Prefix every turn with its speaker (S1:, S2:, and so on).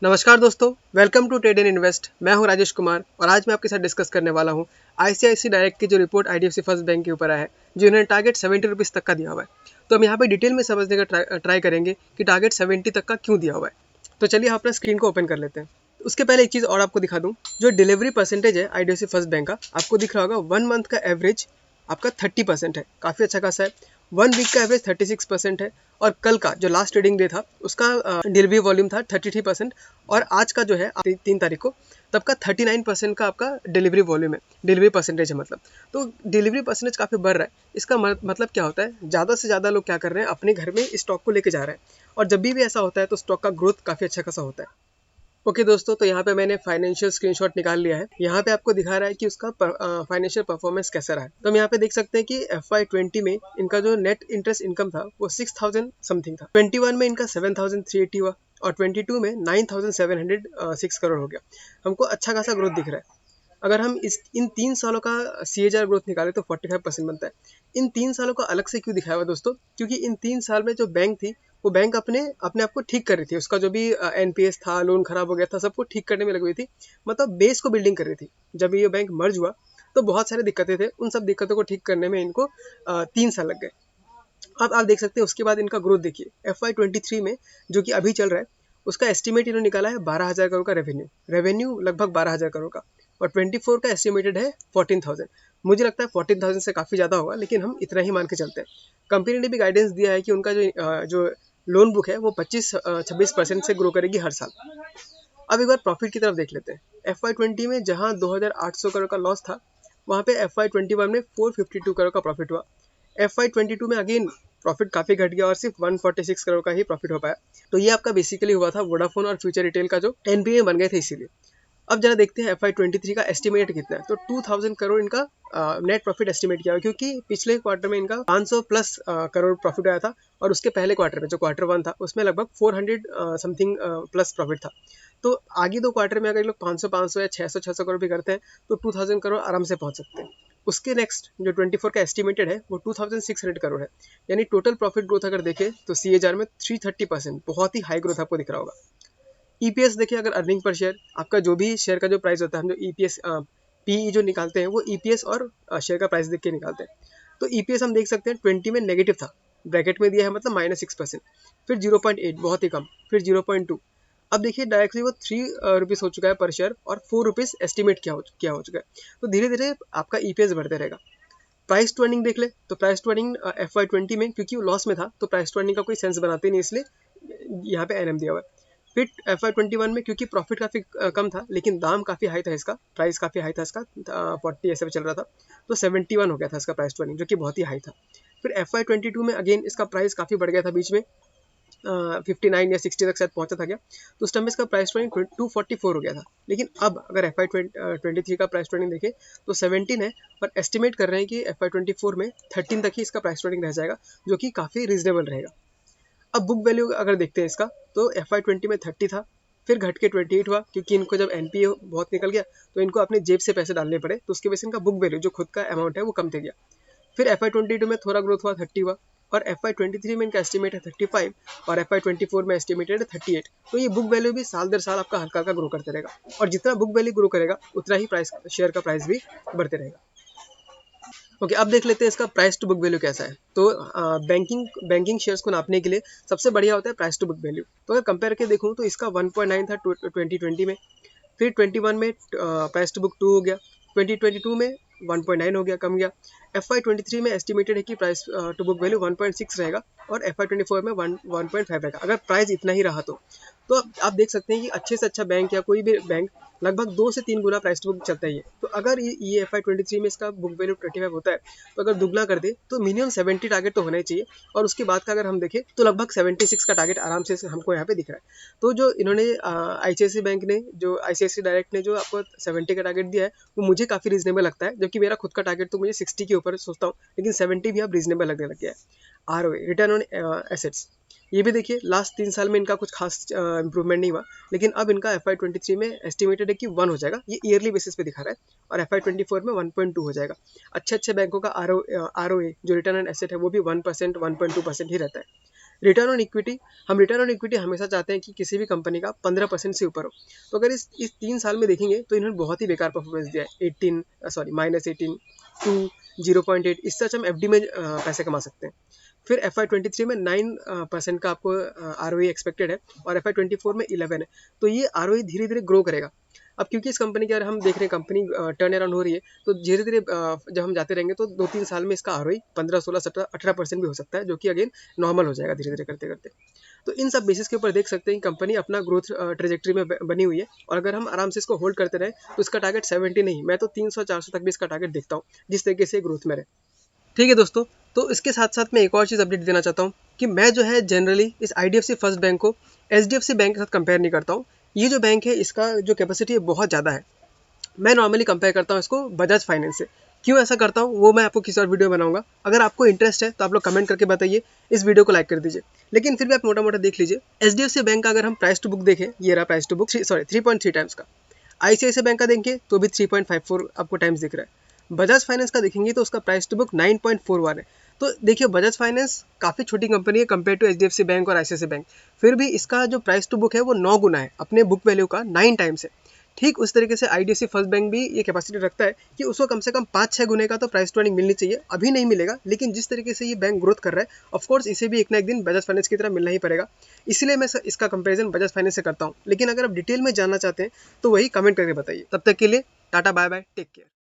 S1: नमस्कार दोस्तों, welcome to trade and invest. मैं हूं राजेश कुमार और आज मैं आपके साथ डिस्कस करने वाला हूं आईसीआईसी डायरेक्ट की जो रिपोर्ट आईडीएफसी फर्स्ट बैंक के ऊपर आया है, जिन्होंने टारगेट 70 रुपीज़ तक का दिया हुआ है। तो हम यहाँ पे डिटेल में समझने का ट्राई करेंगे कि टारगेट 70 तक का क्यों दिया हुआ है। तो चलिए अपना स्क्रीन को ओपन कर लेते हैं। उसके पहले एक चीज़ और आपको दिखा दूँ, जो डिलीवरी परसेंटेज है आईडीएफसी फर्स्ट बैंक का, आपको दिख रहा होगा 1 मंथ का एवरेज आपका 30% है, काफ़ी अच्छा खासा है। 1 वीक का एवरेज 36% है और कल का जो लास्ट ट्रेडिंग डे था उसका डिलीवरी वॉल्यूम था 33% और आज का जो है 3 तारीख को तब का 39% का आपका डिलीवरी वॉल्यूम है, डिलीवरी परसेंटेज है मतलब। तो डिलीवरी परसेंटेज काफ़ी बढ़ रहा है। इसका मतलब क्या होता है, ज़्यादा से ज़्यादा लोग क्या कर रहे हैं, अपने घर में स्टॉक को लेके जा रहे हैं और जब भी ऐसा होता है तो स्टॉक का ग्रोथ काफ़ी अच्छा खासा होता है। ओके दोस्तों, तो यहाँ पे मैंने फाइनेंशियल स्क्रीनशॉट निकाल लिया है। यहाँ पे आपको दिखा रहा है कि उसका फाइनेंशियल परफॉर्मेंस कैसा रहा है। तो हम यहाँ पे देख सकते हैं कि FY20 में इनका जो नेट इंटरेस्ट इनकम था वो 6000 समथिंग था। 21 में इनका 7380 हुआ और 22 में 9706 करोड़ हो गया। हमको अच्छा खासा ग्रोथ दिख रहा है। अगर हम इन 3 सालों का CAGR ग्रोथ निकाले तो 45% बनता है। इन 3 सालों का अलग से क्यों दिखाया हुआ दोस्तों, क्योंकि इन 3 साल में जो बैंक थी वो बैंक अपने अपने आप को ठीक कर रही थी। उसका जो भी NPS था, लोन खराब हो गया था, सबको ठीक करने में लगी हुई थी, मतलब बेस को बिल्डिंग कर रही थी। जब ये बैंक मर्ज हुआ तो बहुत सारी दिक्कतें थे, उन सब दिक्कतों को ठीक करने में इनको 3 साल लग गए। अब आप देख सकते हैं उसके बाद इनका ग्रोथ देखिए। FY23 में जो कि अभी चल रहा है उसका एस्टिमेट इन्होंने निकाला है 12,000 करोड़ का रेवेन्यू लगभग 12,000 करोड़ का। और 24 का एस्टिमेटेड है 14,000। मुझे लगता है 14,000 से काफ़ी ज़्यादा होगा, लेकिन हम इतना ही मान के चलते हैं। कंपनी ने भी गाइडेंस दिया है कि उनका जो लोन बुक है वो 25-26% से ग्रो करेगी हर साल। अब एक बार प्रॉफिट की तरफ देख लेते हैं। FY20 में जहां 2,800 करोड़ का लॉस था, वहां पे FY21 में 452 करोड़ का प्रॉफिट हुआ। FY22 में अगेन प्रॉफिट काफ़ी घट गया और सिर्फ 146 करोड़ का ही प्रॉफिट हो पाया। तो ये आपका बेसिकली हुआ था वोडाफोन और फ्यूचर रिटेल का जो NPA बन गए थे इसीलिए। अब जरा देखते हैं FY23 का एस्टिमेट कितना है। तो 2000 करोड़ इनका नेट प्रॉफिट एस्टिमेट किया हुआ है, क्योंकि पिछले क्वार्टर में इनका 500 प्लस करोड़ प्रॉफिट आया था और उसके पहले क्वार्टर में जो Q1 था उसमें लगभग 400 समथिंग प्लस प्रॉफिट था। तो आगे 2 क्वार्टर में अगर लोग 500 या 600 करोड़ भी करते हैं तो 2000 करोड़ आराम से पहुंच सकते हैं। उसके नेक्स्ट जो 24 का एस्टिमेटेड है वो 2600 करोड़ है। यानी टोटल प्रॉफिट ग्रोथ अगर देखें तो CAGR में 330%, बहुत ही हाई ग्रोथ आपको दिख रहा होगा। EPS देखिए, अगर अर्निंग पर शेयर आपका जो भी शेयर का जो प्राइस होता है, हम जो EPS PE जो निकालते हैं वो EPS और शेयर का प्राइस देख के निकालते हैं। तो EPS हम देख सकते हैं 20 में नेगेटिव था, ब्रैकेट में दिया है मतलब -6%। फिर 0.8 बहुत ही कम, फिर 0.2। अब देखिए डायरेक्टली वो 3 रुपीज़ हो चुका है पर शेयर और 4 रुपीज़ एस्टिमेट किया हो चुका है। तो धीरे धीरे आपका EPS बढ़ते रहेगा। प्राइस टू अर्निंग देख ले तो प्राइस टू अर्निंग FY20 में क्योंकि वो लॉस में था तो प्राइस टू अर्निंग का कोई सेंस बनाते नहीं, इसलिए यहाँ पे NM दिया हुआ है। फिर FY21 में क्योंकि प्रॉफिट काफ़ी कम था लेकिन दाम काफ़ी हाई था, इसका प्राइस काफ़ी हाई था, इसका 40 ऐसे चल रहा था, तो 71 हो गया था इसका प्राइस टू अर्निंग, जो कि बहुत ही हाई था। फिर FY22 में अगेन इसका प्राइस काफ़ी बढ़ गया था बीच में, 59 या 60 तक शायद पहुंचा था क्या, तो उस टाइम में इसका प्राइस टू अर्निंग 244 हो गया था। लेकिन अब अगर FY23 का प्राइस टू अर्निंग देखें तो 17 है, पर एस्टिमेट कर रहे हैं कि FY24 में 13 तक ही इसका प्राइस टू अर्निंग रह जाएगा, जो कि काफ़ी रीजनेबल रहेगा। अब बुक वैल्यू अगर देखते हैं इसका तो FY20 में 30 था, फिर घट के 28 हुआ, क्योंकि इनको जब NPA बहुत निकल गया तो इनको अपने जेब से पैसे डालने पड़े, तो उसकी वजह से इनका बुक वैल्यू जो खुद का अमाउंट है वो कम थे गया। फिर FY22 में थोड़ा ग्रोथ हुआ, 30 हुआ, और FY23 में इनका एस्टिमेट है 35 और FY24 में एस्टिमेटेड है 38। तो ये बुक वैल्यू भी साल दर साल आपका हल्का हल्का ग्रो करते रहेगा, और जितना बुक वैल्यू ग्रो करेगा उतना ही प्राइस शेयर का प्राइस भी बढ़ते रहेगा। ओके, अब देख लेते हैं इसका प्राइस टू बुक वैल्यू कैसा है। तो बैंकिंग शेयर्स को नापने के लिए सबसे बढ़िया होता है प्राइस टू बुक वैल्यू। तो अगर कंपेयर करके देखूँ तो इसका 1.9 था 2020 में, फिर 21 में प्राइस टू बुक 2 हो गया, 2022 में 1.9 हो गया, कम गया। FY23 में एस्टिमेटेड है कि प्राइस टू बुक वैल्यू 1.6 रहेगा और FY24 में 1.5 रहेगा, अगर प्राइस इतना ही रहा तो आप देख सकते हैं कि अच्छे से अच्छा बैंक या कोई भी बैंक लगभग 2 से 3 गुना प्राइस टू बुक चलता ही है। तो अगर ये FY23 में इसका बुक वैल्यू 25 होता है, तो अगर दुगना कर दे तो मिनिमम 70 टारगेट तो होना ही चाहिए, और उसके बाद का अगर हम देखें तो लगभग 76 का टारगेट आराम से हमको यहाँ पे दिख रहा है। तो जो इन्होंने ICICI बैंक ने, जो ICICI डायरेक्ट ने जो आपको 70 का टारगेट दिया है वो मुझे काफ़ी रीजनेबल लगता है, जबकि मेरा खुद का टारगेट तो मुझे 60 के ऊपर सोचता हूँ, लेकिन 70 भी अब रीजनेबल लगने लग गया है। ROA, रिटर्न ऑन एसेट्स, ये भी देखिए लास्ट 3 साल में इनका कुछ खास इंप्रूवमेंट नहीं हुआ, लेकिन अब इनका FY23 में एस्टिमेटेड है कि 1 हो जाएगा, ये ईयरली बेसिस पे दिखा रहा है, और FY24 में 1.2 हो जाएगा। अच्छे अच्छे बैंकों का ROA जो रिटर्न ऑन एसेट है वो भी 1%, 1.2% ही रहता है। रिटर्न ऑन इक्विटी, हम रिटर्न ऑन इक्विटी हमेशा चाहते हैं कि किसी भी कंपनी का 15% से ऊपर हो। तो अगर इस 3 साल में देखेंगे तो इन्होंने बहुत ही बेकार परफॉर्मेंस दिया है, 18 सॉरी -18, 2, 0.8। इससे अच्छा हम एफडी में पैसे कमा सकते हैं। फिर FY23 में 9% का आपको ROE एक्सपेक्टेड है और FY24 में 11 है। तो ये ROE धीरे धीरे ग्रो करेगा। अब क्योंकि इस कंपनी की अगर हम देख रहे हैं कंपनी टर्न अराउंड हो रही है, तो धीरे धीरे जब हम जाते रहेंगे तो 2-3 साल में इसका ROE 15, 16, 17, 18% भी हो सकता है, जो कि अगेन नॉर्मल हो जाएगा धीरे धीरे करते करते। तो इन सब बेसिस के ऊपर देख सकते हैं कंपनी अपना ग्रोथ ट्रेजेक्ट्री में बनी हुई है। और अगर हम आराम से इसको होल्ड करते रहे तो इसका टारगेट 70 नहीं, मैं तो 300-400 तक भी इसका टारगेट देखता हूँ, जिस तरीके से ग्रोथ में रहे। ठीक है दोस्तों, तो इसके साथ साथ मैं एक और चीज़ अपडेट देना चाहता हूँ कि मैं जो है जनरली इस IDFC फर्स्ट बैंक को HDFC बैंक के साथ कंपेयर नहीं करता हूँ। ये जो बैंक है इसका जो कैपेसिटी है बहुत ज़्यादा है। मैं नॉर्मली कंपेयर करता हूँ इसको बजाज फाइनेंस से। क्यों ऐसा करता हूँ वो मैं आपको किसी और वीडियो बनाऊंगा। अगर आपको इंटरेस्ट है तो आप लोग कमेंट करके बताइए, इस वीडियो को लाइक कर दीजिए। लेकिन फिर भी आप मोटा मोटा देख लीजिए, HDFC बैंक का अगर हम प्राइस टू बुक देखें, ये रहा प्राइस टू बुक 3.3 टाइम्स का। ICICI बैंक का देंगे तो भी 3.54 आपको टाइम्स दिख रहा है। बजाज फाइनेंस का देखेंगे तो उसका प्राइस टू बुक 9.41 है। तो देखिए बजाज फाइनेंस काफ़ी छोटी कंपनी है कंपेयर टू HDFC बैंक और ICICI बैंक, फिर भी इसका जो प्राइस टू बुक है वो 9 गुना है, अपने बुक वैल्यू का 9 टाइम्स है। ठीक उस तरीके से IDFC फर्स्ट बैंक भी ये कैपेसिटी रखता है कि उसको कम से कम 5-6 गुने का तो प्राइस टू अर्निंग मिलनी चाहिए। अभी नहीं मिलेगा, लेकिन जिस तरीके से ये बैंक ग्रोथ कर रहा है ऑफकोर्स इसे भी एक ना एक दिन बजाज फाइनेंस की तरह मिलना ही पड़ेगा। इसलिए मैं इसका कंपेरिजन बजाज फाइनेंस से करता हूँ। लेकिन अगर आप डिटेल में जानना चाहते हैं तो वही कमेंट करके बताइए। तब तक के लिए tata, bye bye, take care.